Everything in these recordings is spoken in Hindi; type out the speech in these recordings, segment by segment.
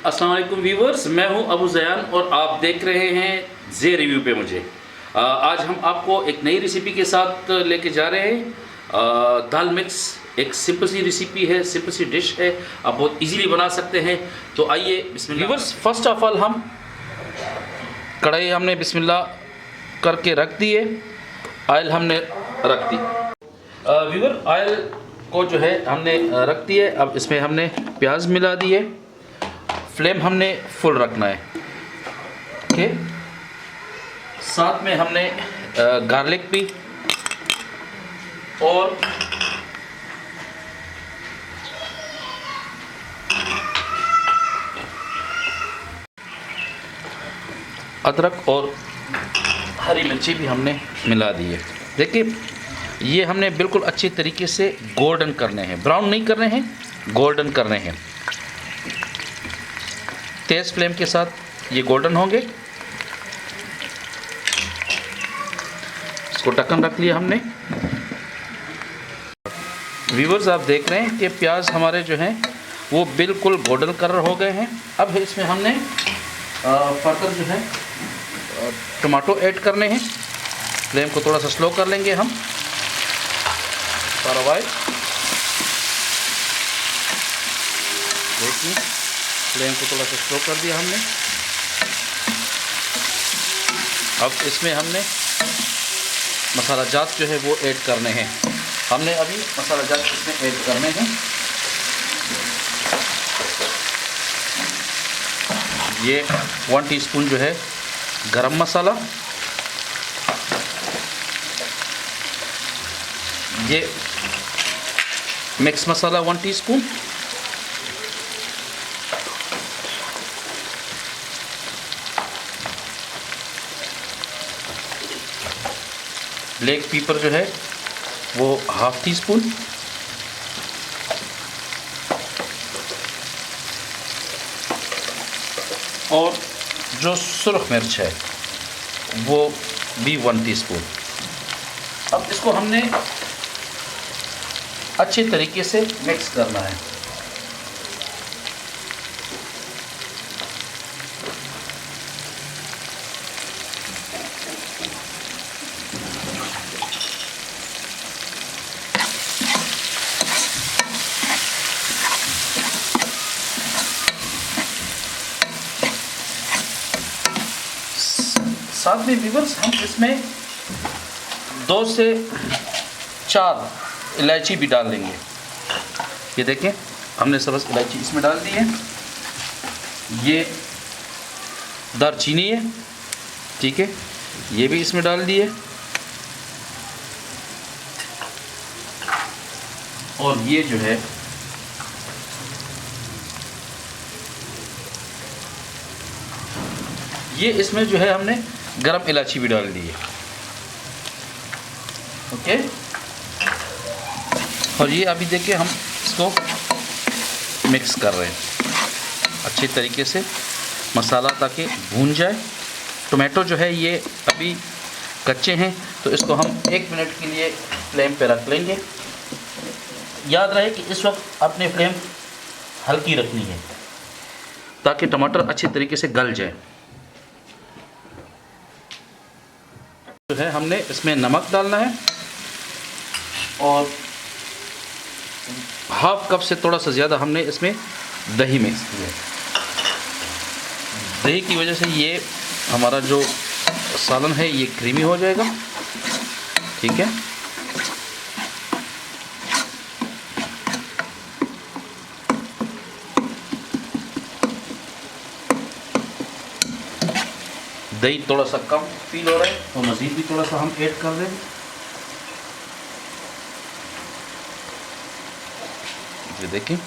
अस्सलाम वालेकुम व्यूवर्स, मैं हूं अबू ज़यान और आप देख रहे हैं जे रिव्यू पे मुझे। आज हम आपको एक नई रेसिपी के साथ लेके जा रहे हैं। दाल मिक्स एक सिंपल सी रेसिपी है, सिंपल सी डिश है, आप बहुत इजीली बना सकते हैं। तो आइए बिस्मिल्लाह। व्यूवर्स, फर्स्ट ऑफ ऑल हम कढ़ाई हमने बिस्मिल्लाह करके रख दी है, ऑयल हमने रख दी। व्यूवर, ऑयल को जो है हमने रख दी है। अब इसमें हमने प्याज मिला दी है, फ्लेम हमने फुल रखना है। ओके, साथ में हमने गार्लिक भी और अदरक और हरी मिर्ची भी हमने मिला दी है। देखिए, ये हमने बिल्कुल अच्छी तरीके से गोल्डन करने हैं, ब्राउन नहीं करने हैं, गोल्डन करने हैं। तेज़ फ्लेम के साथ ये गोल्डन होंगे। इसको ढक्कन रख लिया हमने। व्यूवर्स, आप देख रहे हैं कि प्याज हमारे जो हैं वो बिल्कुल गोल्डन कलर हो गए हैं। अब इसमें हमने फर्दर जो है टमाटो ऐड करने हैं। फ्लेम को थोड़ा सा स्लो कर लेंगे हम फॉर अ व्हाइल। देखिए, फ्लेम को थोड़ा सा स्लो कर दिया हमने। अब इसमें हमने मसाला जात जो है वो ऐड करने हैं। हमने अभी मसाला जात इसमें ऐड करने हैं। ये 1 टीस्पून जो है गरम मसाला, ये मिक्स मसाला 1 टीस्पून, ब्लैक पेपर जो है वो 1/2 टीस्पून, और जो सुरख मिर्च है वो भी 1 टीस्पून। अब इसको हमने अच्छे तरीके से मिक्स करना है। साथ में व्यूवर्स, हम इसमें 2 से 4 इलायची भी डाल देंगे। ये देखें, हमने सब्ज़ इलायची इसमें डाल दी है। ये दालचीनी है, ठीक है, ये भी इसमें डाल दी है। और ये जो है ये इसमें जो है हमने गरम इलायची भी डाल दी है। ओके, और ये अभी देखिए हम इसको मिक्स कर रहे हैं अच्छी तरीके से मसाला, ताकि भून जाए। टोमेटो जो है ये अभी कच्चे हैं, तो इसको हम 1 मिनट के लिए फ्लेम पे रख लेंगे। याद रहे कि इस वक्त अपनी फ्लेम हल्की रखनी है ताकि टमाटर अच्छी तरीके से गल जाए। जो है हमने इसमें नमक डालना है और 1/2 कप से थोड़ा सा ज़्यादा हमने इसमें दही मिक्स किया। दही की वजह से ये हमारा जो सालन है ये क्रीमी हो जाएगा, ठीक है। दही थोड़ा सा कम फील हो रहा है तो मज़ीद भी थोड़ा सा हम ऐड कर दें। ये देखिए,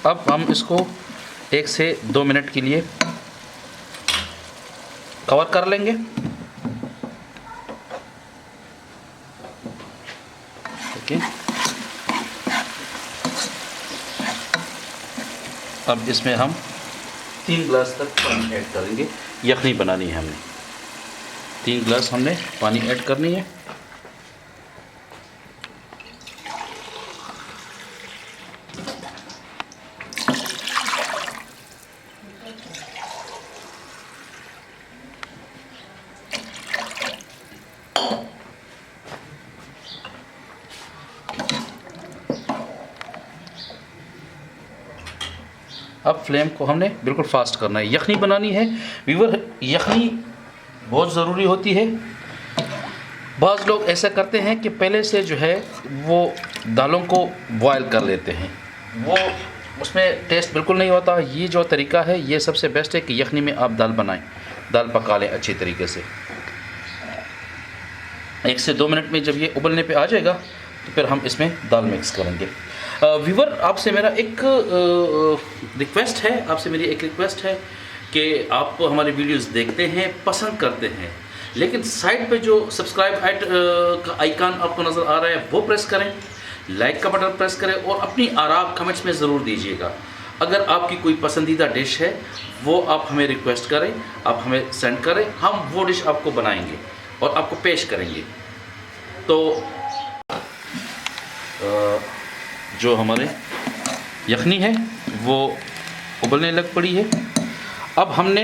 अब हम इसको 1 से 2 मिनट के लिए कवर कर लेंगे। देखिए, अब इसमें हम 3 गिलास तक पानी ऐड करेंगे। यखनी बनानी है हमने, 3 गिलास हमने पानी ऐड करनी है। अब फ्लेम को हमने बिल्कुल फास्ट करना है। यखनी बनानी है व्यूअर, यखनी बहुत ज़रूरी होती है। बाज़ लोग ऐसा करते हैं कि पहले से जो है वो दालों को बॉयल कर लेते हैं, वो उसमें टेस्ट बिल्कुल नहीं होता। ये जो तरीका है ये सबसे बेस्ट है कि यखनी में आप दाल बनाएं, दाल पका लें अच्छी तरीके से। 1 से 2 मिनट में जब ये उबलने पे आ जाएगा तो फिर हम इसमें दाल मिक्स करेंगे। व्यूअर, आपसे मेरा एक रिक्वेस्ट है, कि आप हमारी वीडियोस देखते हैं, पसंद करते हैं, लेकिन साइड पे जो सब्सक्राइब का आइकन आपको नज़र आ रहा है वो प्रेस करें, लाइक का बटन प्रेस करें और अपनी आराम कमेंट्स में ज़रूर दीजिएगा। अगर आपकी कोई पसंदीदा डिश है वो आप हमें रिक्वेस्ट करें, आप हमें सेंड करें, हम वो डिश आपको बनाएंगे और आपको पेश करेंगे। तो जो हमारे यखनी है वो उबलने लग पड़ी है। अब हमने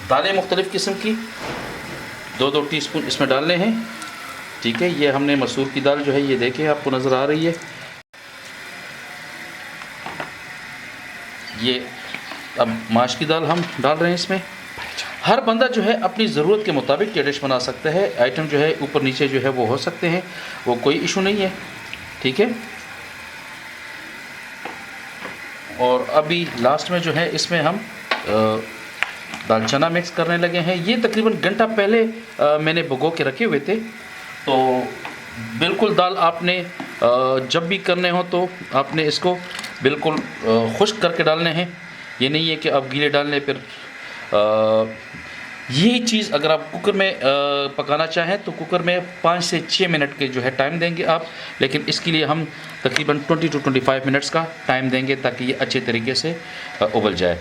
दालें मुख्तलिफ़ किस्म की 2-2 टीस्पून इसमें डालने हैं। ठीक है, ये हमने मसूर की दाल जो है ये देखें आपको नज़र आ रही है। ये अब माश की दाल हम डाल रहे हैं इसमें। हर बंदा जो है अपनी ज़रूरत के मुताबिक ये डिश बना सकता है। आइटम जो है ऊपर नीचे जो है वो हो सकते हैं, वो कोई इशू नहीं है। ठीक है, और अभी लास्ट में जो है इसमें हम दाल चना मिक्स करने लगे हैं। ये तकरीबन घंटा पहले मैंने भिगो के रखे हुए थे। तो बिल्कुल दाल आपने जब भी करने हो तो आपने इसको बिल्कुल खुश्क करके डालने हैं। ये नहीं है कि आप गीले डालने फिर यही चीज़ अगर आप कुकर में पकाना चाहें तो कुकर में 5 से 6 मिनट के जो है टाइम देंगे आप, लेकिन इसके लिए हम तकरीबन 20 to 25 मिनट्स का टाइम देंगे ताकि ये अच्छे तरीके से उबल जाए।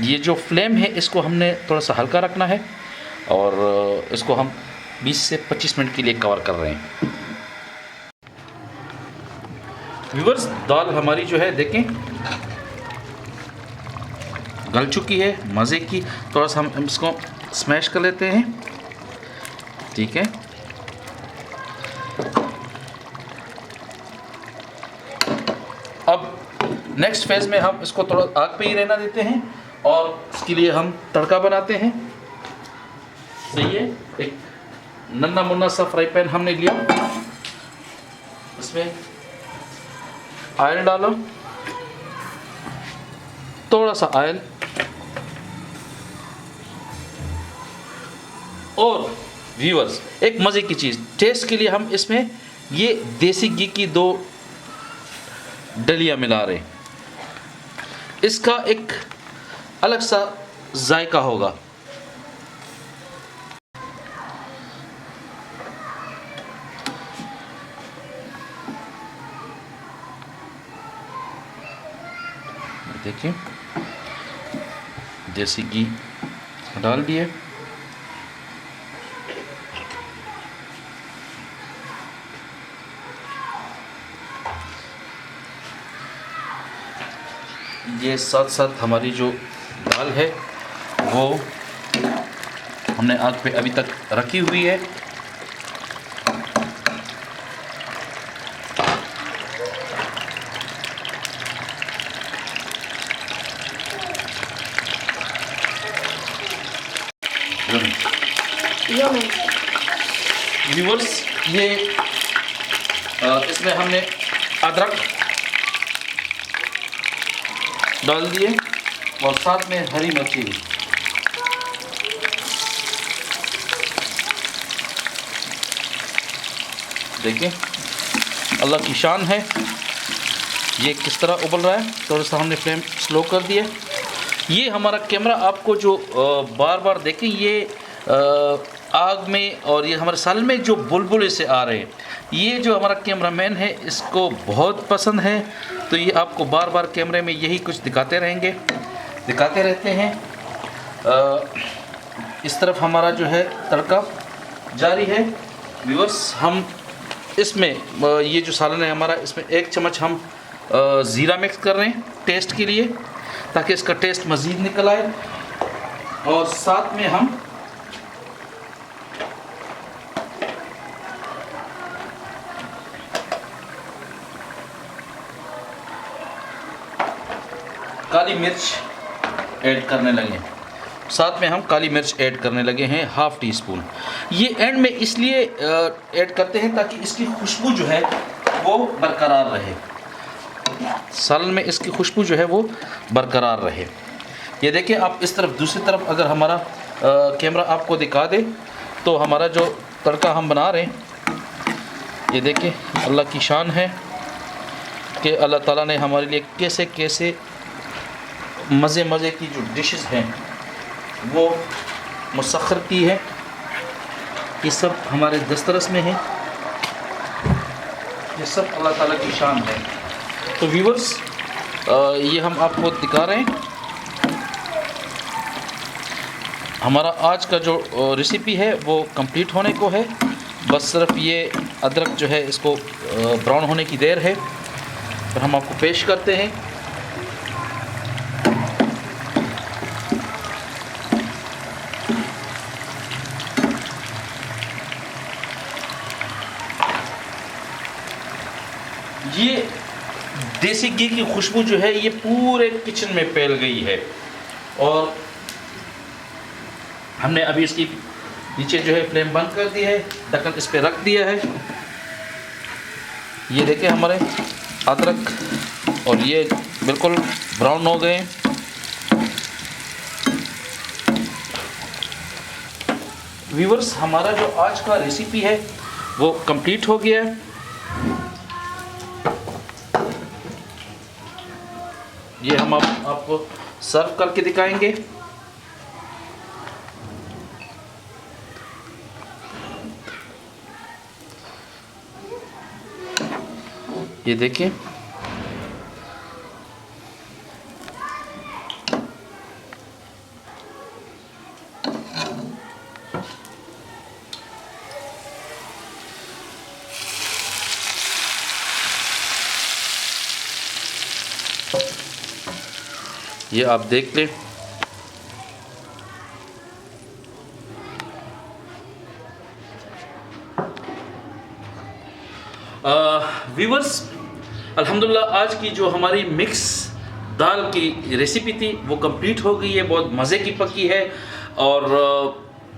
ये जो फ्लेम है इसको हमने थोड़ा सा हल्का रखना है और इसको हम 20 से 25 मिनट के लिए कवर कर रहे हैं। व्यूअर्स, दाल हमारी जो है देखें गल चुकी है मज़े की। थोड़ा सा हम इसको स्मैश कर लेते हैं। ठीक है, अब नेक्स्ट फेज़ में हम इसको थोड़ा आग पे ही रहना देते हैं और इसके लिए हम तड़का बनाते हैं। सही है, एक नन्ना मुन्ना सा फ्राई पैन हमने लिया, इसमें ऑयल डालो, थोड़ा सा ऑयल, और व्यूअर्स एक मज़े की चीज़ टेस्ट के लिए हम इसमें ये देसी घी की 2 डलियाँ मिला रहे हैं। इसका एक अलग सा जायका होगा। देखिए देसी घी डाल दिए। ये साथ साथ हमारी जो दाल है वो हमने आग पे अभी तक रखी हुई है। व्यूअर्स, ये इसमें हमने अदरक डाल दिए और साथ में हरी मिर्ची। देखिए अल्लाह की शान है, ये किस तरह उबल रहा है। थोड़ा सा हमने फ्लेम स्लो कर दिया। ये हमारा कैमरा आपको जो बार बार देखें ये आग में और ये हमारे सालन में जो बुलबुले से आ रहे हैं, ये जो हमारा कैमरामैन है इसको बहुत पसंद है। तो ये आपको बार बार कैमरे में यही कुछ दिखाते रहते हैं। इस तरफ हमारा जो है तड़का जारी है। व्यूअर्स, हम इसमें ये जो सालन है हमारा, इसमें 1 चम्मच हम ज़ीरा मिक्स कर रहे हैं टेस्ट के लिए, ताकि इसका टेस्ट मज़ीद निकल आए। और साथ में हम काली मिर्च ऐड करने लगे। साथ में हम काली मिर्च ऐड करने लगे हैं ½ टी स्पून। ये एंड में इसलिए ऐड करते हैं ताकि इसकी खुशबू जो है वो बरकरार रहे, सालन में इसकी खुशबू जो है वो बरकरार रहे। ये देखिए आप इस तरफ, दूसरी तरफ अगर हमारा कैमरा आपको दिखा दे तो हमारा जो तड़का हम बना रहे हैं, ये देखिए अल्लाह की शान है कि अल्लाह ताला ने हमारे लिए कैसे कैसे मज़े मज़े की जो डिशेस हैं वो मुसख्खर की है। ये सब हमारे दस्तरस में है, ये सब अल्लाह ताला की शान है। तो व्यूअर्स, ये हम आपको दिखा रहे हैं हमारा आज का जो रेसिपी है वो कंप्लीट होने को है। बस सिर्फ ये अदरक जो है इसको ब्राउन होने की देर है, फिर हम आपको पेश करते हैं। ये देसी घी की खुशबू जो है ये पूरे किचन में फैल गई है और हमने अभी इसकी नीचे जो है फ्लेम बंद कर दी है, ढक्कन इस पे रख दिया है। ये देखिए हमारे अदरक और ये बिल्कुल ब्राउन हो गए। व्यूअर्स, हमारा जो आज का रेसिपी है वो कंप्लीट हो गया है। ये हम आपको सर्व करके दिखाएंगे। ये देखिए ये आप देख लें। व्यूअर्स, अल्हम्दुलिल्लाह आज की जो हमारी मिक्स दाल की रेसिपी थी वो कंप्लीट हो गई है, बहुत मज़े की पकी है और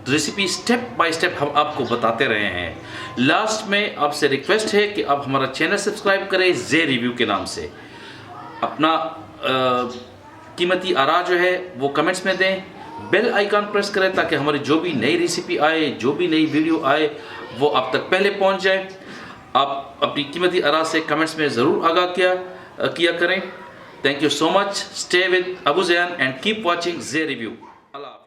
रेसिपी स्टेप बाय स्टेप हम आपको बताते रहे हैं। लास्ट में आपसे रिक्वेस्ट है कि आप हमारा चैनल सब्सक्राइब करें जे रिव्यू के नाम से। अपना कीमती आरा जो है वो कमेंट्स में दें, बेल आइकन प्रेस करें ताकि हमारी जो भी नई रेसिपी आए, जो भी नई वीडियो आए वो आप तक पहले पहुंच जाए। आप अपनी कीमती आरा से कमेंट्स में ज़रूर आगाह किया करें। Thank you so much. Stay with Abu Zain and keep watching J review. Allah.